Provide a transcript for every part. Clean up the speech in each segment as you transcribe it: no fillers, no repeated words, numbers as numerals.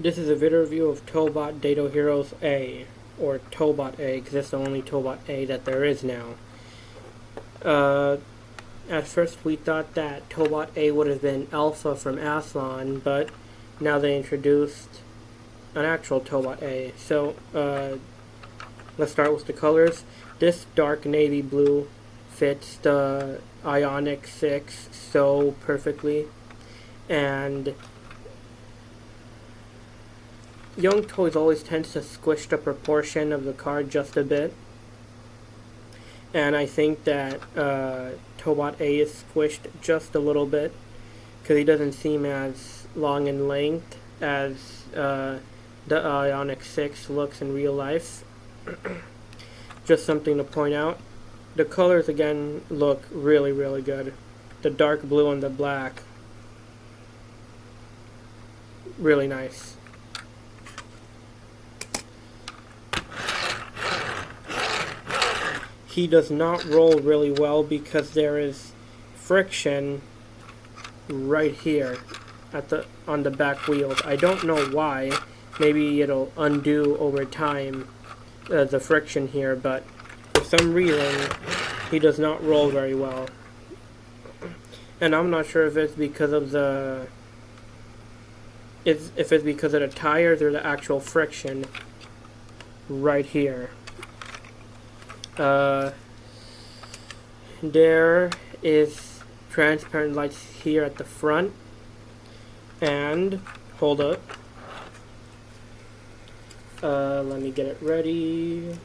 This is a video review of Tobot Daedo Heroes A, or Tobot A, because it's the only Tobot A that there is now. At first we thought that Tobot A would have been Alpha from Athlon, but now they introduced an actual Tobot A. So, let's start with the colors. This dark navy blue fits the Ioniq 6 so perfectly, and Youngtoys always tends to squish the proportion of the card just a bit, and I think that Tobot A is squished just a little bit because he doesn't seem as long in length as the Ioniq 6 looks in real life. Just something to point out. The colors again look really, really good. The dark blue and the black, really nice. He does not roll really well because there is friction right here on the back wheels. I don't know why. Maybe it'll undo over time, the friction here, but for some reason he does not roll very well. And I'm not sure if it's because of the tires or the actual friction right here. There is transparent lights here at the front, and hold up, let me get it ready.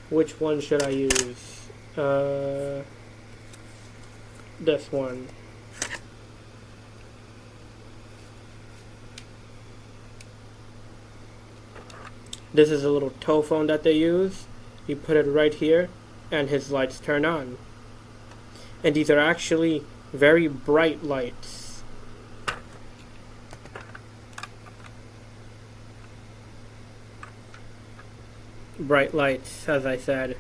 Which one should I use? This one. This is a little toe phone that they use. You put it right here, and his lights turn on. And these are actually very bright lights. Bright lights, as I said.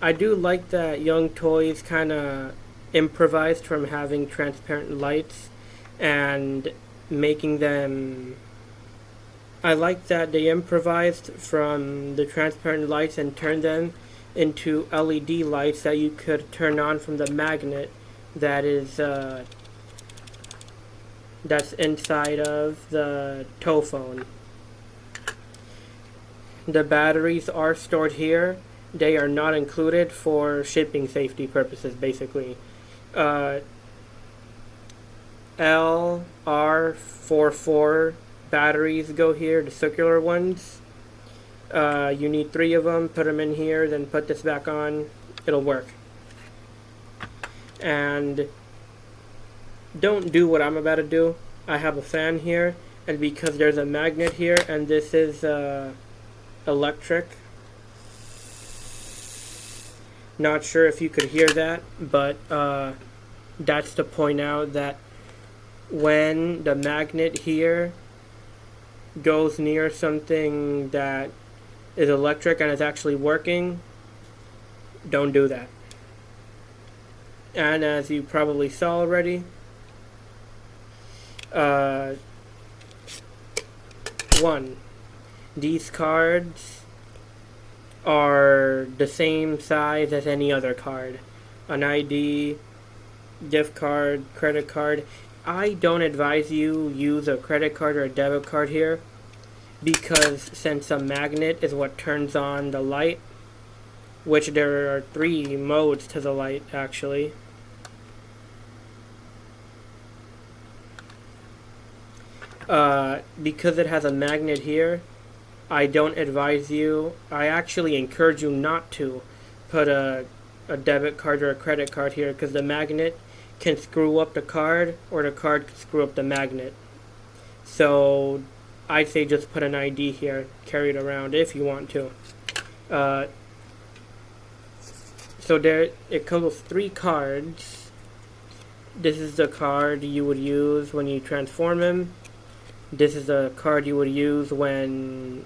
I do like that Youngtoys kind of improvised from having transparent lights and making them... I like that they improvised from the transparent lights and turned them into LED lights that you could turn on from the magnet that is that's inside of the toe phone. The batteries are stored here. They are not included for shipping safety purposes, basically. LR44 batteries go here, the circular ones. You need 3 of them. Put them in here, then put this back on. It'll work. And don't do what I'm about to do. I have a fan here, and because there's a magnet here, and this is electric. Not sure if you could hear that, but that's to point out that when the magnet here goes near something that is electric and is actually working, don't do that. And as you probably saw already, these cards are the same size as any other card. An ID, gift card, credit card. I don't advise you use a credit card or a debit card here, because since a magnet is what turns on the light, which there are 3 modes to the light actually. Because it has a magnet here, I don't advise you, I actually encourage you not to put a debit card or a credit card here, because the magnet can screw up the card, or the card can screw up the magnet. So I'd say just put an ID here, carry it around if you want to. So there, it comes with 3 cards. This is the card you would use when you transform him. This is the card you would use when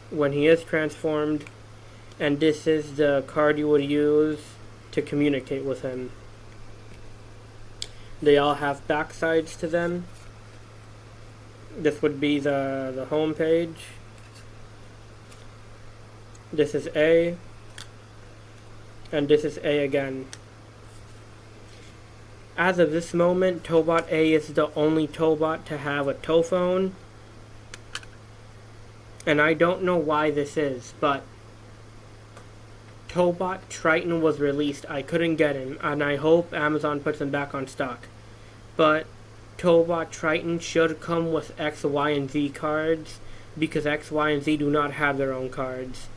he is transformed. And this is the card you would use to communicate with him. They all have backsides to them. This would be the home page. This is A. And this is A again. As of this moment, Tobot A is the only Tobot to have a tow phone. And I don't know why this is, but Tobot Triton was released. I couldn't get him, and I hope Amazon puts him back on stock. But Tobot Triton should come with X, Y, and Z cards, because X, Y, and Z do not have their own cards.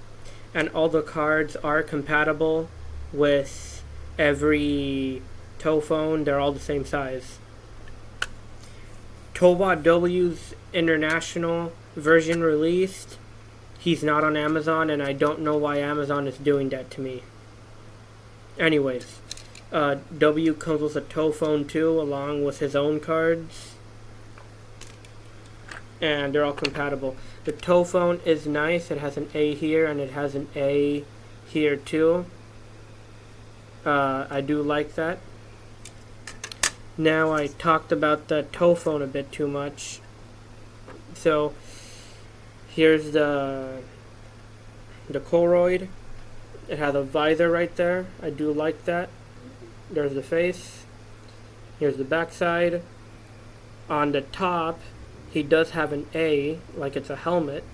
And all the cards are compatible with every tow phone. They're all the same size. Tobot W's international version released. He's not on Amazon, and I don't know why Amazon is doing that to me. Anyways, W comes with a tow phone too, along with his own cards. And they're all compatible. The tow phone is nice. It has an A here, and it has an A here too. I do like that. Now, I talked about the tow phone a bit too much. So, here's the Cordroid. It has a visor right there. I do like that. There's the face. Here's the backside. On the top, he does have an A, like it's a helmet.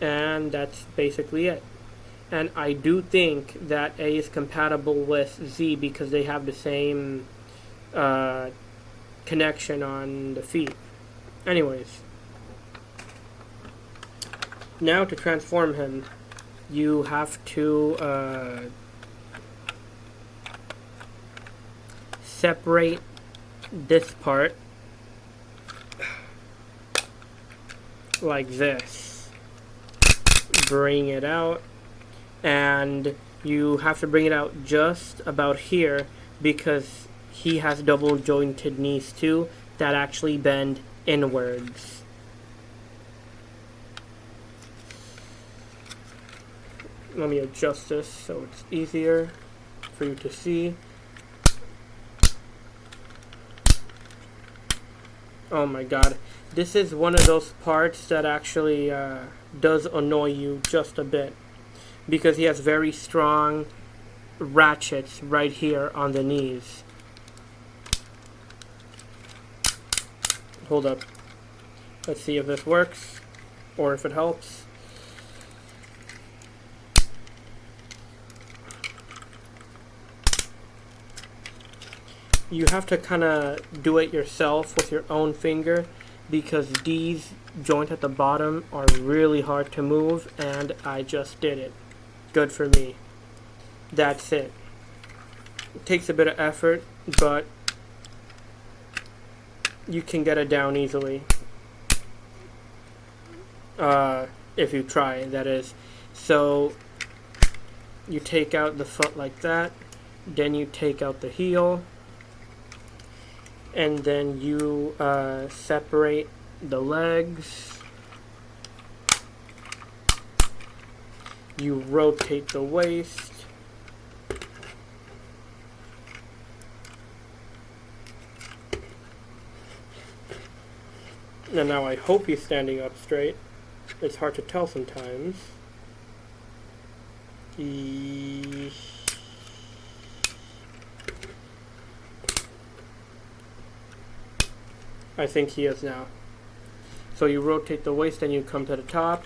And that's basically it. And I do think that A is compatible with Z because they have the same connection on the feet. Anyways. Now to transform him, you have to separate this part like this. Bring it out, and you have to bring it out just about here because he has double jointed knees too that actually bend inwards. Let me adjust this so it's easier for you to see. Oh my god. This is one of those parts that actually does annoy you just a bit. Because he has very strong ratchets right here on the knees. Hold up. Let's see if this works or if it helps. You have to kind of do it yourself with your own finger because these joints at the bottom are really hard to move, and I just did it. Good for me. That's it. It takes a bit of effort, but you can get it down easily. If you try, that is. So you take out the foot like that, then you take out the heel, and then you separate the legs. You rotate the waist. And now I hope he's standing up straight. It's hard to tell sometimes. I think he is now. So you rotate the waist and you come to the top.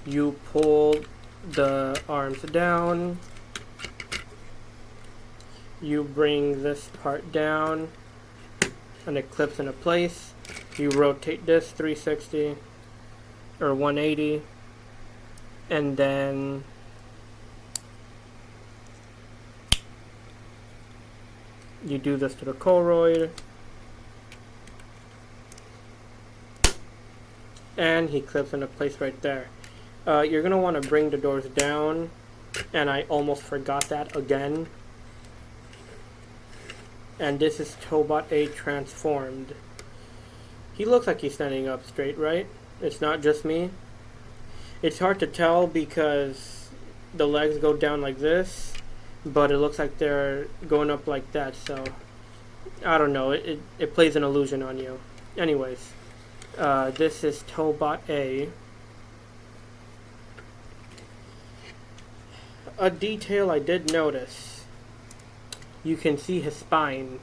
You pull the arms down. You bring this part down and it clips into place. You rotate this 360 or 180, and then you do this to the Cordroid, and he clips into place right there. You're going to want to bring the doors down, and I almost forgot that again. And this is Tobot A transformed. He looks like he's standing up straight, right? It's not just me. It's hard to tell because the legs go down like this, but it looks like they're going up like that, so I don't know, it plays an illusion on you. Anyways, this is Tobot A. A detail I did notice, you can see his spine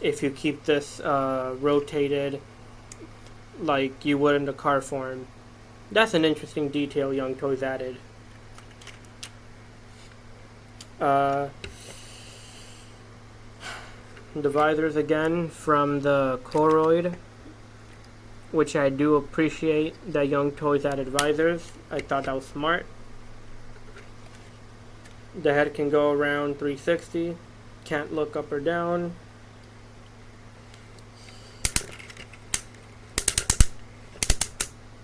if you keep this rotated like you would in the car form. That's an interesting detail Youngtoys added. The visors again from the Cordroid, which I do appreciate that Youngtoys added visors. I thought that was smart. The head can go around 360, can't look up or down.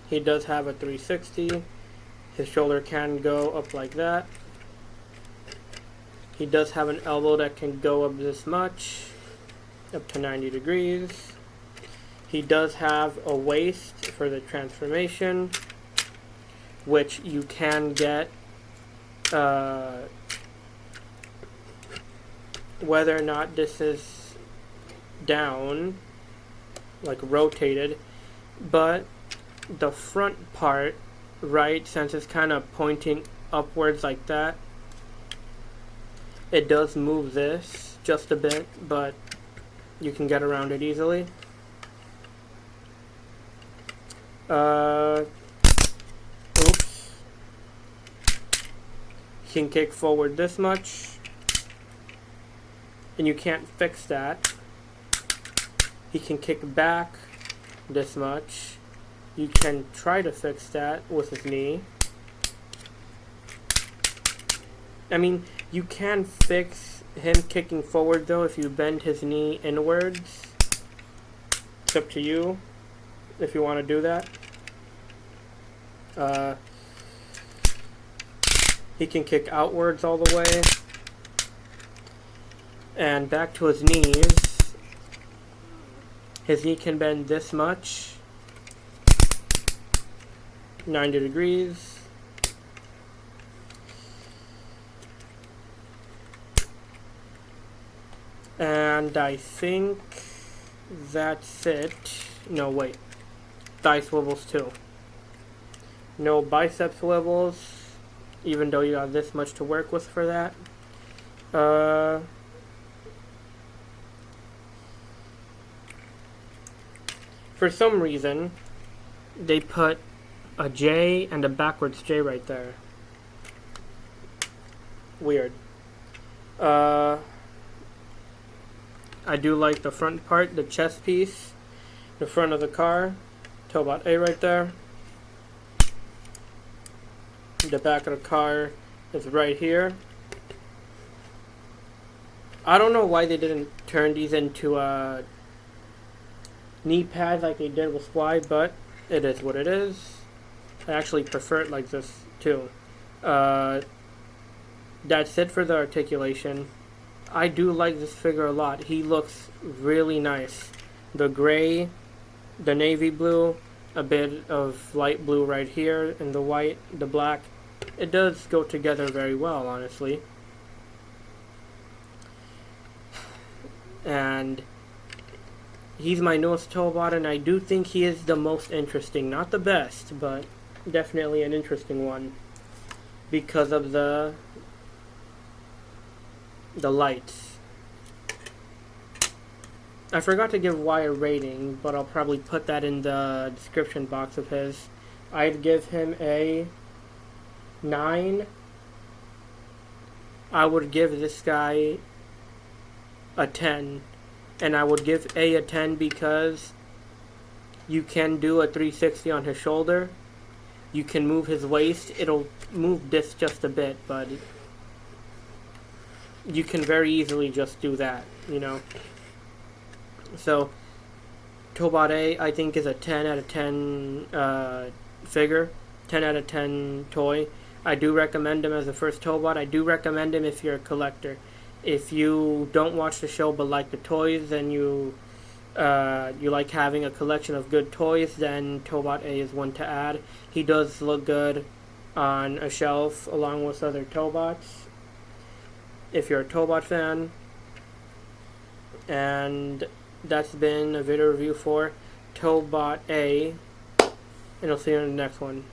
He does have a 360. His shoulder can go up like that. He does have an elbow that can go up this much, up to 90 degrees. He does have a waist for the transformation, which you can get whether or not this is down, like rotated, but the front part, right, since it's kind of pointing upwards like that, it does move this just a bit, but you can get around it easily. Oops. You can kick forward this much, and you can't fix that. He can kick back this much. You can try to fix that with his knee. I mean, you can fix him kicking forward though if you bend his knee inwards. It's up to you if you want to do that. He can kick outwards all the way. And back to his knees. His knee can bend this much. 90 degrees. And I think that's it. No, wait. Thigh swivels too. No bicep swivels, even though you got this much to work with for that. For some reason, they put a J and a backwards J right there. Weird. I do like the front part, the chest piece, the front of the car, Tobot A right there. The back of the car is right here. I don't know why they didn't turn these into knee pads like they did with Y, but it is what it is. I actually prefer it like this too. That's it for the articulation. I do like this figure a lot. He looks really nice. The gray, the navy blue, a bit of light blue right here, and the white, the black. It does go together very well, honestly. And he's my newest Tobot, and I do think he is the most interesting. Not the best, but definitely an interesting one. Because of the lights. I forgot to give Y a rating, but I'll probably put that in the description box of his. I'd give him a 9. I would give this guy a 10. And I would give A a 10 because you can do a 360 on his shoulder. You can move his waist. It'll move this just a bit, but you can very easily just do that, you know. So, Tobot A, I think, is a 10 out of 10 figure, 10 out of 10 toy. I do recommend him as a first Tobot. I do recommend him if you're a collector. If you don't watch the show but like the toys, and you like having a collection of good toys, then Tobot A is one to add. He does look good on a shelf along with other Tobots. if you're a Tobot fan. And that's been a video review for Tobot A, and I'll see you in the next one.